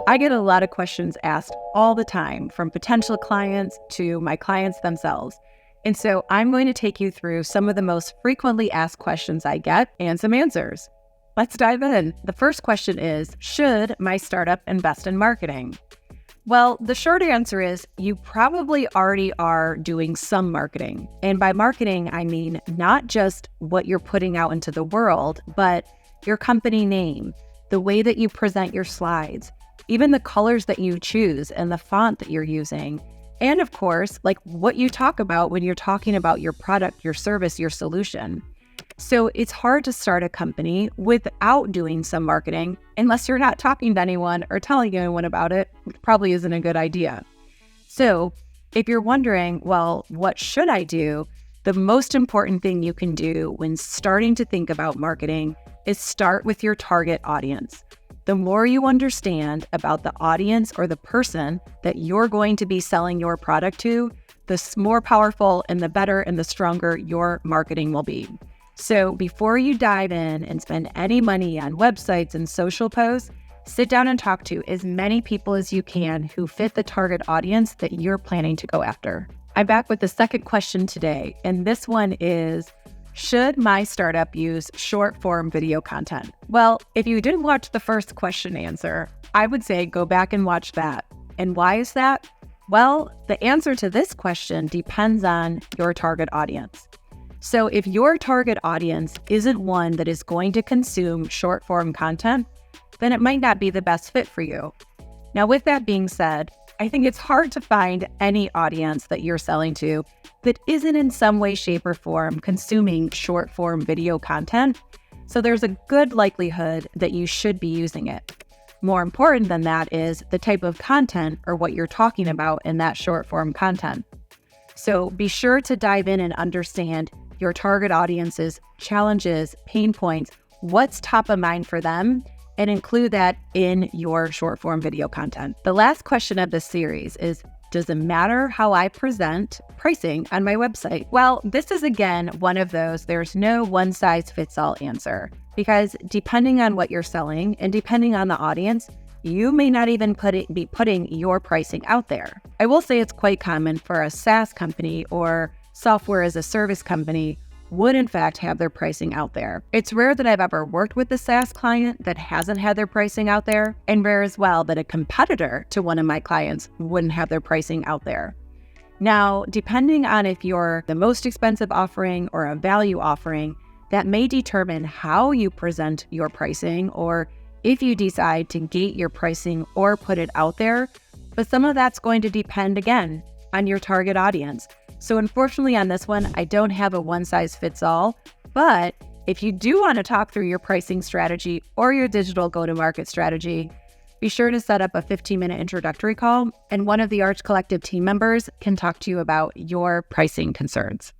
I get a lot of questions asked all the time from potential clients to my clients themselves. And so I'm going to take you through some of the most frequently asked questions I get and some answers. Let's dive in. The first question is, should my startup invest in marketing? Well, the short answer is you probably already are doing some marketing. And by marketing, I mean not just what you're putting out into the world, but your company name, the way that you present your slides, even the colors that you choose and the font that you're using. And of course, like what you talk about when you're talking about your product, your service, your solution. So it's hard to start a company without doing some marketing unless you're not talking to anyone or telling anyone about it, which probably isn't a good idea. So if you're wondering, well, what should I do? The most important thing you can do when starting to think about marketing is start with your target audience. The more you understand about the audience or the person that you're going to be selling your product to, the more powerful and the better and the stronger your marketing will be. So before you dive in and spend any money on websites and social posts, sit down and talk to as many people as you can who fit the target audience that you're planning to go after. I'm back with the second question today, and this one is, should my startup use short form video content? Well, if you didn't watch the first question answer, I would say go back and watch that. And why is that? Well, the answer to this question depends on your target audience. So if your target audience isn't one that is going to consume short form content, then it might not be the best fit for you. Now, with that being said, I think it's hard to find any audience that you're selling to that isn't in some way, shape, or form consuming short form video content. So there's a good likelihood that you should be using it. More important than that is the type of content or what you're talking about in that short form content. So be sure to dive in and understand your target audience's challenges, pain points, what's top of mind for them, and include that in your short form video content. The last question of this series is, does it matter how I present pricing on my website? Well, this is again one of those, there's no one size fits all answer, because depending on what you're selling and depending on the audience, you may not even be putting your pricing out there. I will say it's quite common for a SaaS company or software as a service company would in fact have their pricing out there. It's rare that I've ever worked with a SaaS client that hasn't had their pricing out there, and rare as well that a competitor to one of my clients wouldn't have their pricing out there. Now, depending on if you're the most expensive offering or a value offering, that may determine how you present your pricing or if you decide to gate your pricing or put it out there. But some of that's going to depend again on your target audience. So unfortunately on this one, I don't have a one size fits all, but if you do want to talk through your pricing strategy or your digital go-to-market strategy, be sure to set up a 15-minute introductory call, and one of the Arch Collective team members can talk to you about your pricing concerns.